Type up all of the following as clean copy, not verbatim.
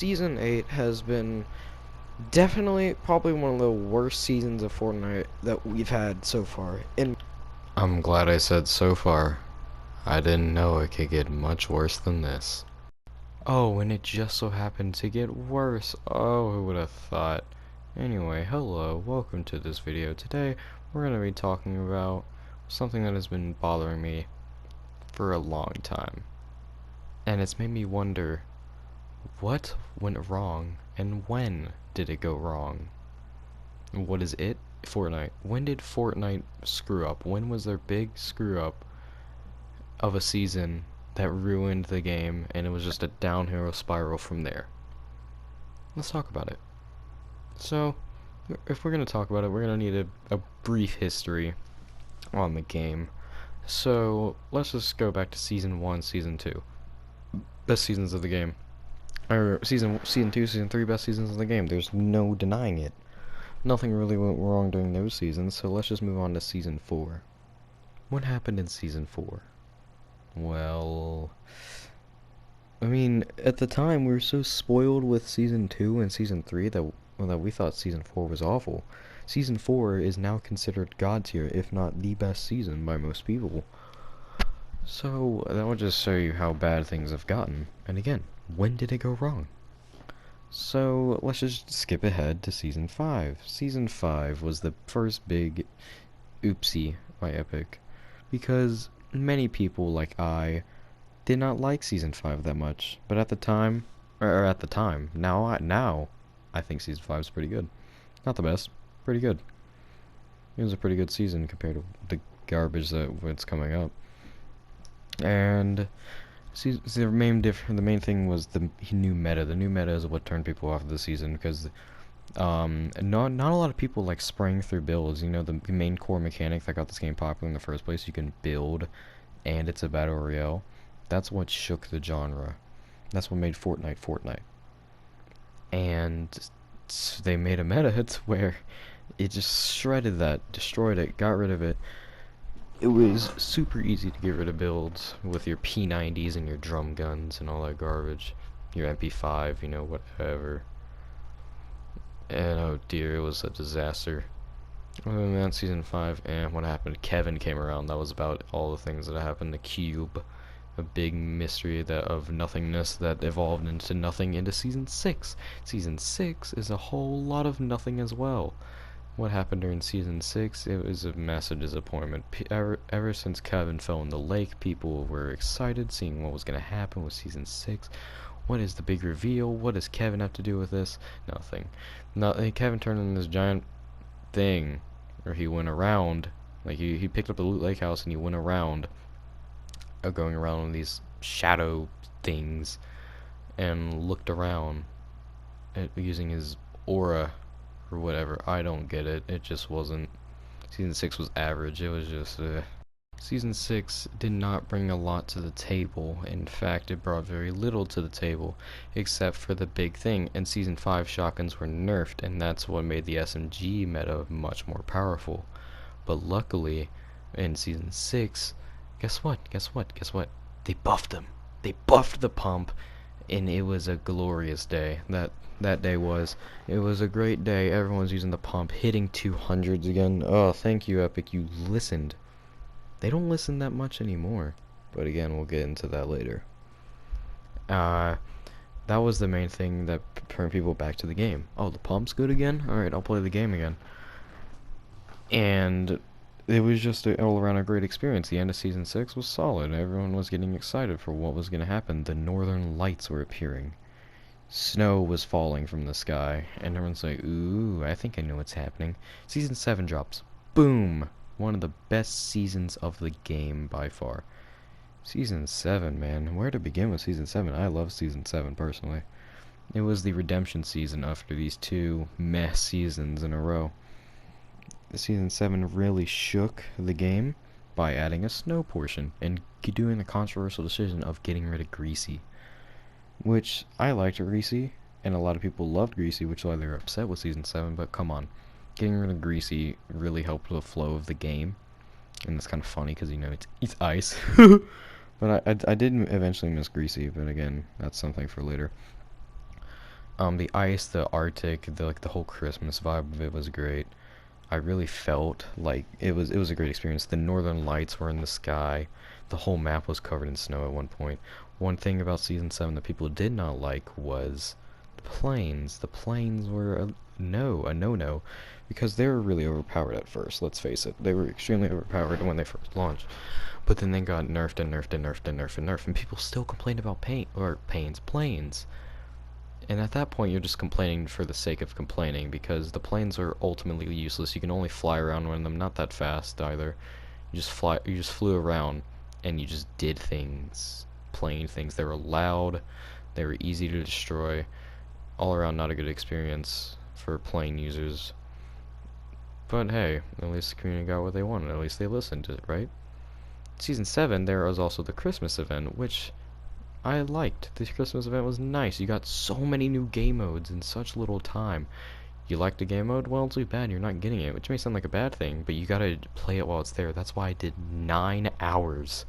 Season 8 has been definitely probably one of the worst seasons of Fortnite that we've had so far. I'm glad I said so far. I didn't know it could get much worse than this. Oh, and it just so happened to get worse. Oh, who would have thought? Anyway, hello, welcome to this video. Today, we're going to be talking about something that has been bothering me for a long time. And it's made me wonder, what went wrong, and when did it go wrong? What is it? Fortnite. When did Fortnite screw up? When was their big screw up of a season that ruined the game, and it was just a downhill spiral from there? Let's talk about it. So, if we're going to talk about it, we're going to need a brief history on the game. So, let's just go back to Season 1, Season 2. Best seasons of the game. Or season 2, Season 3, best seasons of the game. There's no denying it. Nothing really went wrong during those seasons, so let's just move on to Season 4. What happened in Season 4? Well, I mean, at the time we were so spoiled with Season 2 and Season 3 that we thought Season 4 was awful. Season 4 is now considered god tier, if not the best season by most people. So, that would just show you how bad things have gotten. And again, when did it go wrong? So, let's just skip ahead to Season 5. Season 5 was the first big oopsie by Epic, because many people, like I, did not like Season 5 that much, but at the time, now I think Season 5 is pretty good. Not the best, pretty good. It was a pretty good season compared to the garbage that's coming up. And the main thing was the new meta. The new meta is what turned people off of the season, because not a lot of people like spraying through builds. You know, the main core mechanic that got this game popular in the first place. You can build, and it's a battle royale. That's what shook the genre. That's what made Fortnite Fortnite. And they made a meta to where it just shredded that, destroyed it, got rid of it. It was super easy to get rid of builds with your P90s and your drum guns and all that garbage. Your MP5, you know, whatever. And oh dear, it was a disaster. Other than that, Season 5, what happened? Kevin came around. That was about all the things that happened. The Cube, a big mystery of nothingness that evolved into nothing into Season 6. Season 6 is a whole lot of nothing as well. What happened during Season 6? It was a massive disappointment. Ever since Kevin fell in the lake, people were excited seeing what was going to happen with Season 6. What is the big reveal? What does Kevin have to do with this? Nothing. Kevin turned into this giant thing, or he went around, like he picked up the loot lake house and he went around, going around on these shadow things, and looked around using his aura or whatever. I don't get it. It just wasn't. Season 6 was average. It was just Season 6 did not bring a lot to the table. In fact, it brought very little to the table, except for the big thing. And Season 5 shotguns were nerfed, and that's what made the SMG meta much more powerful. But luckily, in Season 6, guess what? Guess what? Guess what? They buffed them. They buffed the pump, and it was a glorious day. That day was. It was a great day. Everyone's using the pump, hitting 200s again. Oh, thank you, Epic. You listened. They don't listen that much anymore. But again, we'll get into that later. Uh, that was the main thing that turned people back to the game. Oh, the pump's good again? Alright, I'll play the game again. And it was just all around a great experience. The end of Season 6 was solid. Everyone was getting excited for what was going to happen. The northern lights were appearing. Snow was falling from the sky, and everyone's like, ooh, I think I know what's happening. Season 7 drops. Boom! One of the best seasons of the game by far. Season 7, man. Where to begin with Season 7? I love Season 7, personally. It was the redemption season after these two meh seasons in a row. Season 7 really shook the game by adding a snow portion and doing the controversial decision of getting rid of Greasy. Which, I liked Greasy, and a lot of people loved Greasy, which is why they were upset with Season 7, but come on. Getting rid of Greasy really helped the flow of the game, and it's kind of funny because, you know, it's ice. But I did eventually miss Greasy, but again, that's something for later. The ice, the Arctic, like the whole Christmas vibe of it was great. I really felt like it was a great experience. The northern lights were in the sky. The whole map was covered in snow at one point. One thing about season 7 that people did not like was the planes. The planes were a no-no because they were really overpowered at first, let's face it. They were extremely overpowered when they first launched. But then they got nerfed and nerfed and nerfed and nerfed and nerfed, and people still complained about planes. And at that point, you're just complaining for the sake of complaining, because the planes are ultimately useless. You can only fly around on them, not that fast either. You just flew around, and you just did things, plane things. They were loud, they were easy to destroy. All around, not a good experience for plane users. But hey, at least the community got what they wanted. At least they listened to it, right? Season 7, there was also the Christmas event, which I liked. This Christmas event was nice. You got so many new game modes in such little time. You liked the game mode? Well, too bad you're not getting it, which may sound like a bad thing, but you gotta play it while it's there. That's why I did 9 hours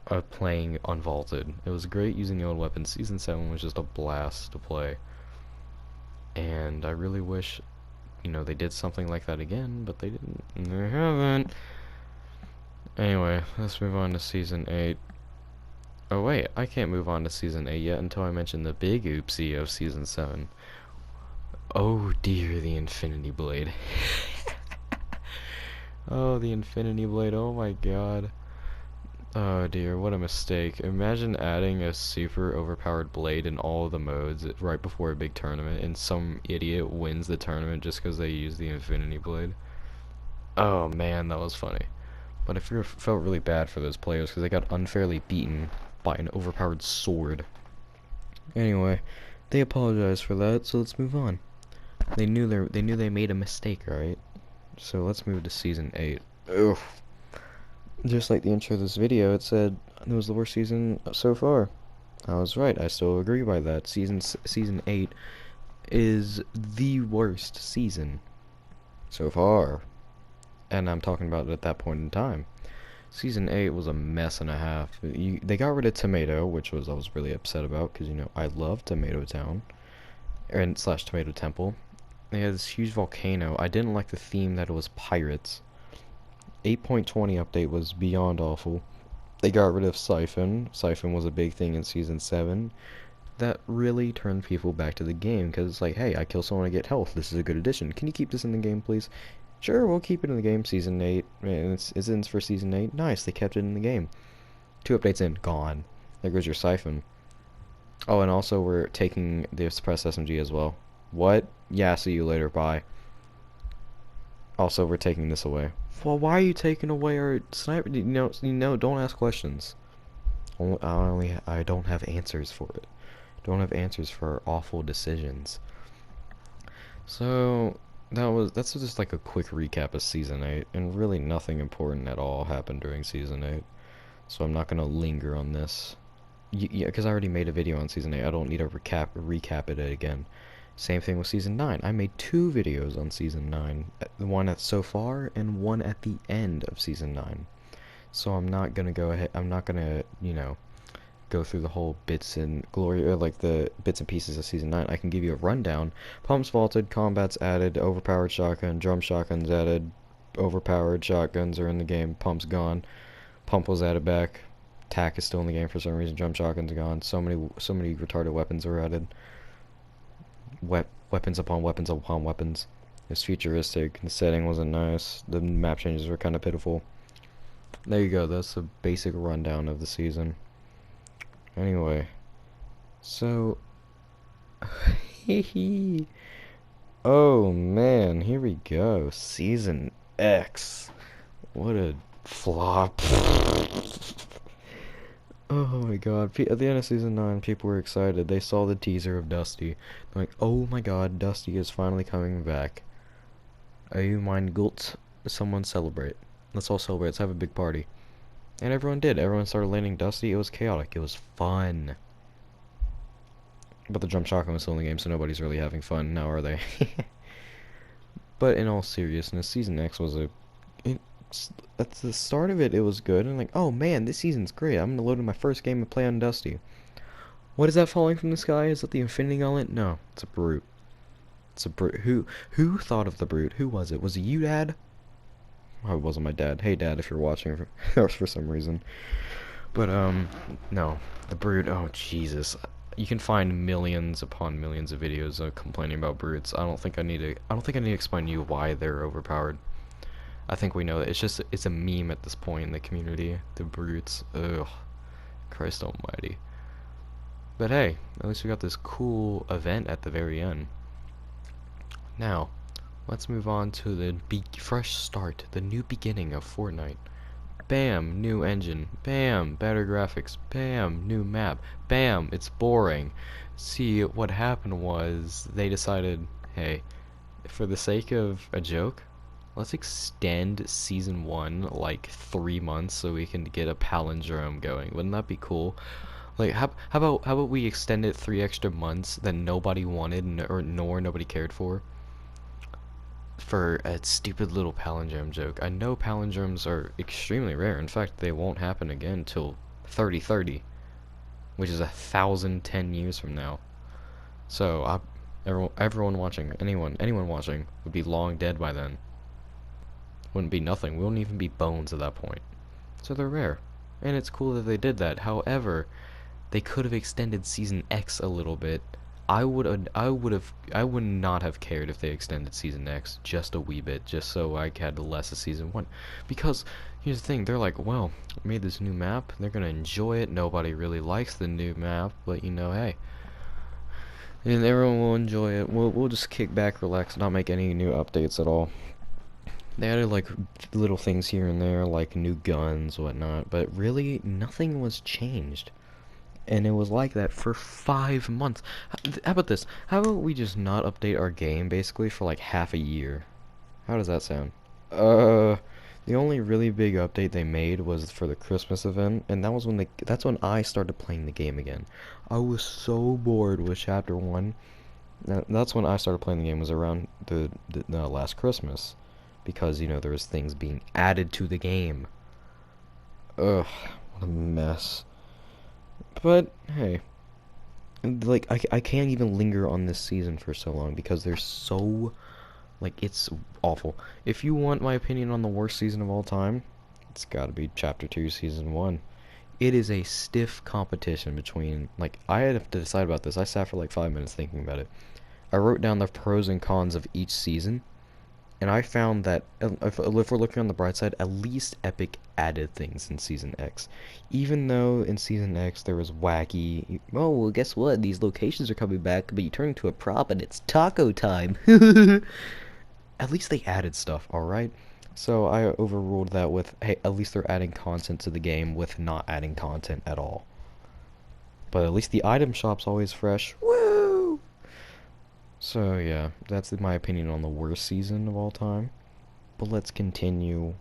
of playing Unvaulted. It was great using the old weapons. Season 7 was just a blast to play. And I really wish, they did something like that again, but they didn't. They haven't. Anyway, let's move on to Season 8. Oh wait, I can't move on to Season 8 yet until I mention the big oopsie of Season 7. Oh dear, the Infinity Blade. Oh, the Infinity Blade, oh my god. Oh dear, what a mistake. Imagine adding a super overpowered blade in all of the modes right before a big tournament, and some idiot wins the tournament just because they use the Infinity Blade. Oh man, that was funny. But I felt really bad for those players because they got unfairly beaten by an overpowered sword. Anyway, they apologized for that, so let's move on. They knew they made a mistake, right? So let's move to Season 8. Ugh. Just like the intro of this video, it said it was the worst season so far. I was right. I still agree by that. Season 8 is the worst season so far. And I'm talking about it at that point in time. Season 8 was a mess and a half. They got rid of Tomato, which I was really upset about, because, I love Tomato Town, and / Tomato Temple. They had this huge volcano. I didn't like the theme that it was pirates. 8.20 update was beyond awful. They got rid of Siphon. Siphon was a big thing in Season 7. That really turned people back to the game, because it's like, hey, I kill someone, I get health. This is a good addition. Can you keep this in the game, please? Sure, we'll keep it in the game. Season 8. And it's in for Season 8. Nice, they kept it in the game. 2 updates in. Gone. There goes your Siphon. Oh, and also we're taking the suppressed SMG as well. What? Yeah, see you later. Bye. Also, we're taking this away. Well, why are you taking away our sniper? Don't ask questions. I don't have answers for it. Don't have answers for our awful decisions. So that's just like a quick recap of Season 8, and really nothing important at all happened during Season 8. So I'm not gonna linger on this. Yeah, because I already made a video on Season 8. I don't need to recap it again. Same thing with Season 9. I made 2 videos on Season 9. One at so far, and one at the end of Season 9. So I'm not gonna go ahead, I'm not gonna, go through the whole bits and glory, or like the bits and pieces of Season 9. I can give you a rundown. Pumps vaulted, combats added, overpowered shotgun, drum shotguns added, overpowered shotguns are in the game, pumps gone, pump was added back, tac is still in the game for some reason, drum shotguns gone, so many retarded weapons are added. Weapons upon weapons upon weapons. It's futuristic, the setting wasn't nice, the map changes were kind of pitiful. There you go, that's a basic rundown of the season. Anyway, so oh man, here we go. Season X. What a flop. Oh my god. At the end of Season 9, people were excited. They saw the teaser of Dusty. They're like, oh my god, Dusty is finally coming back. Oh mein Gott. Someone celebrate. Let's all celebrate. Let's have a big party. And everyone did. Everyone started landing Dusty. It was chaotic. It was fun. But the drum shotgun was still in the game, so nobody's really having fun now, are they? But in all seriousness, Season X was at the start of it, it was good. And like, oh man, this season's great. I'm gonna load in my first game and play on Dusty. What is that falling from the sky? Is that the Infinity Gauntlet? No, it's a brute. It's a brute. Who thought of the brute? Who was it? Was it you, Dad? Oh, it wasn't my dad. Hey, Dad, if you're watching for some reason. But no, the brute. Oh Jesus, you can find millions upon millions of videos of complaining about brutes. I don't think I need to. I don't think I need to explain to you why they're overpowered. I think we know that it's a meme at this point in the community. The brutes. Ugh, Christ Almighty. But hey, at least we got this cool event at the very end. Now, let's move on to the fresh start, the new beginning of Fortnite. Bam, new engine. Bam, better graphics. Bam, new map. Bam, it's boring. See, what happened was they decided, hey, for the sake of a joke, let's extend season 1 like 3 months so we can get a palindrome going. Wouldn't that be cool? Like, how about we extend it 3 extra months that nobody wanted nor nobody cared for a stupid little palindrome joke. I know palindromes are extremely rare. In fact, they won't happen again till 3030, which is 1,010 years from now. So, everyone watching, anyone watching, would be long dead by then. Wouldn't be nothing. We wouldn't even be bones at that point. So they're rare, and it's cool that they did that. However, they could have extended Season X a little bit. I would not have cared if they extended Season X just a wee bit, just so I had less of Season 1. Because, here's the thing, they're like, well, we made this new map, they're gonna enjoy it, nobody really likes the new map, but you know, hey. And everyone will enjoy it, we'll just kick back, relax, not make any new updates at all. They added, like, little things here and there, like new guns, whatnot, but really, nothing was changed. And it was like that for 5 months. How about this? How about we just not update our game basically for like half a year? How does that sound? The only really big update they made was for the Christmas event, and that's when I started playing the game again. I was so bored with Chapter 1. That's when I started playing the game, was around the last Christmas, because you know there was things being added to the game. Ugh, what a mess. But hey, like I can't even linger on this season for so long because there's so, like, it's awful. If you want my opinion on the worst season of all time, it's got to be Chapter 2 Season 1. It is a stiff competition between, like, I had to decide about this. I sat for like 5 minutes thinking about it. I wrote down the pros and cons of each season, and I found that if we're looking on the bright side, at least Epic added things in Season X. Even though in Season X there was wacky, oh, well, guess what? These locations are coming back, but you turn into a prop and it's taco time. At least they added stuff, alright? So I overruled that with, hey, at least they're adding content to the game with not adding content at all. But at least the item shop's always fresh. Woo! So yeah, that's my opinion on the worst season of all time. But let's continue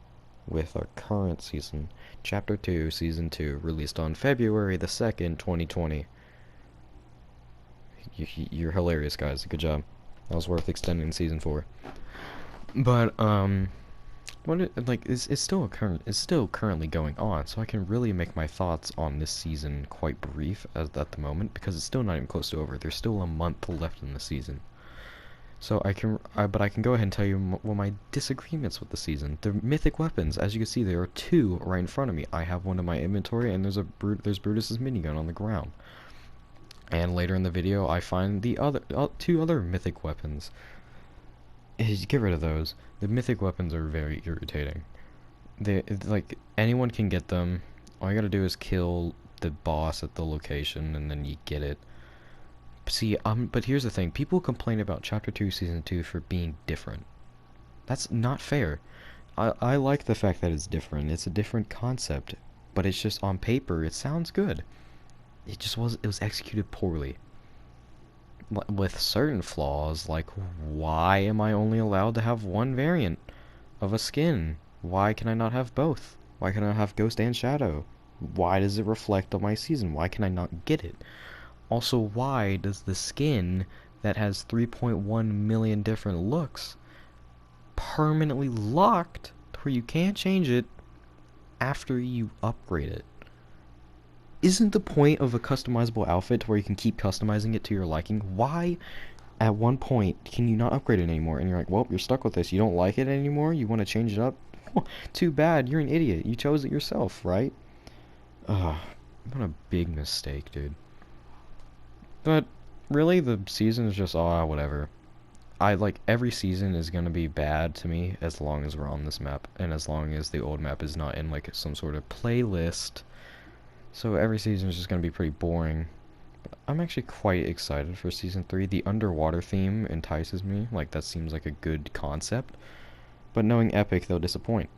with our current season, Chapter 2, Season 2, released on February the 2nd, 2020. You're hilarious, guys. Good job. That was worth extending Season 4. But, it's still currently going on, so I can really make my thoughts on this season quite brief at the moment, because it's still not even close to over. There's still a month left in the season. So but I can go ahead and tell you my disagreements with the season. The mythic weapons, as you can see, there are 2 right in front of me. I have one in my inventory, and there's Brutus's minigun on the ground. And later in the video, I find the 2 other mythic weapons. Get rid of those. The mythic weapons are very irritating. Like, anyone can get them. All you gotta do is kill the boss at the location, and then you get it. See, but here's the thing. People complain about Chapter 2 Season 2 for being different. That's not fair. I like the fact that it's different. It's a different concept. But it's just, on paper, it sounds good. It was executed poorly. With certain flaws, like, why am I only allowed to have one variant of a skin? Why can I not have both? Why can I have Ghost and Shadow? Why does it reflect on my season? Why can I not get it? Also, why does the skin that has 3.1 million different looks permanently locked to where you can't change it after you upgrade it? Isn't the point of a customizable outfit to where you can keep customizing it to your liking? Why at one point can you not upgrade it anymore? And you're like, well, you're stuck with this. You don't like it anymore? You want to change it up? Too bad. You're an idiot. You chose it yourself, right? Ugh, what a big mistake, dude. But really, the season is just, oh, whatever. I like every season is gonna be bad to me as long as we're on this map, and as long as the old map is not in like some sort of playlist. So every season is just gonna be pretty boring. I'm actually quite excited for season 3. The underwater theme entices me, like that seems like a good concept. But knowing Epic, they'll disappoint.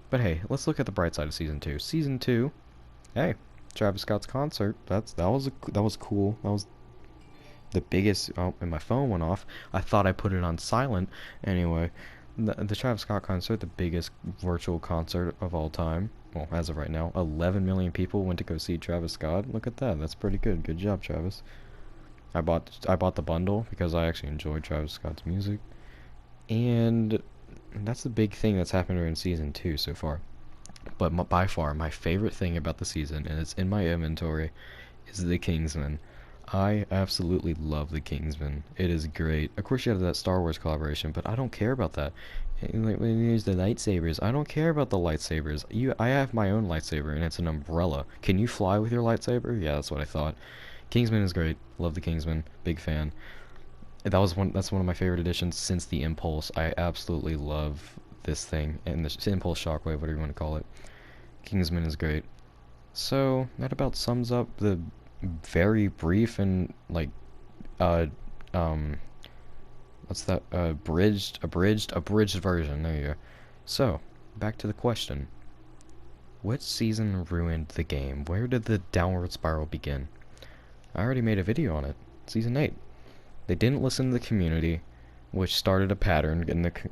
But hey, let's look at the bright side of season 2. Season 2, hey, Travis Scott's concert. That was cool. That was the biggest. Oh, and my phone went off. I thought I put it on silent. Anyway, the Travis Scott concert, the biggest virtual concert of all time. Well, as of right now, 11 million people went to go see Travis Scott. Look at that. That's pretty good. Good job, Travis. I bought the bundle because I actually enjoy Travis Scott's music, and that's the big thing that's happened during season 2 so far. But by far, my favorite thing about the season, and it's in my inventory, is the Kingsman. I absolutely love the Kingsman. It is great. Of course, you have that Star Wars collaboration, but I don't care about that. Like when you use the lightsabers, I don't care about the lightsabers. I have my own lightsaber, and it's an umbrella. Can you fly with your lightsaber? Yeah, that's what I thought. Kingsman is great. Love the Kingsman. Big fan. That's one of my favorite editions since the Impulse. I absolutely love this thing, and the Impulse Shockwave, whatever you want to call it. Kingsman is great. So that about sums up the very brief and like uh um what's that abridged version. There you go. So back to the question: what season ruined the game? Where did the downward spiral begin? I already made a video on it. Season 8. They didn't listen to the community, which started a pattern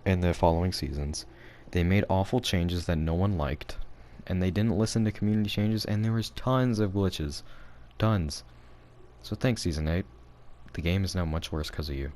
in the following seasons. They made awful changes that no one liked, and they didn't listen to community changes, and there was tons of glitches. Tons. So thanks, Season 8. The game is now much worse because of you.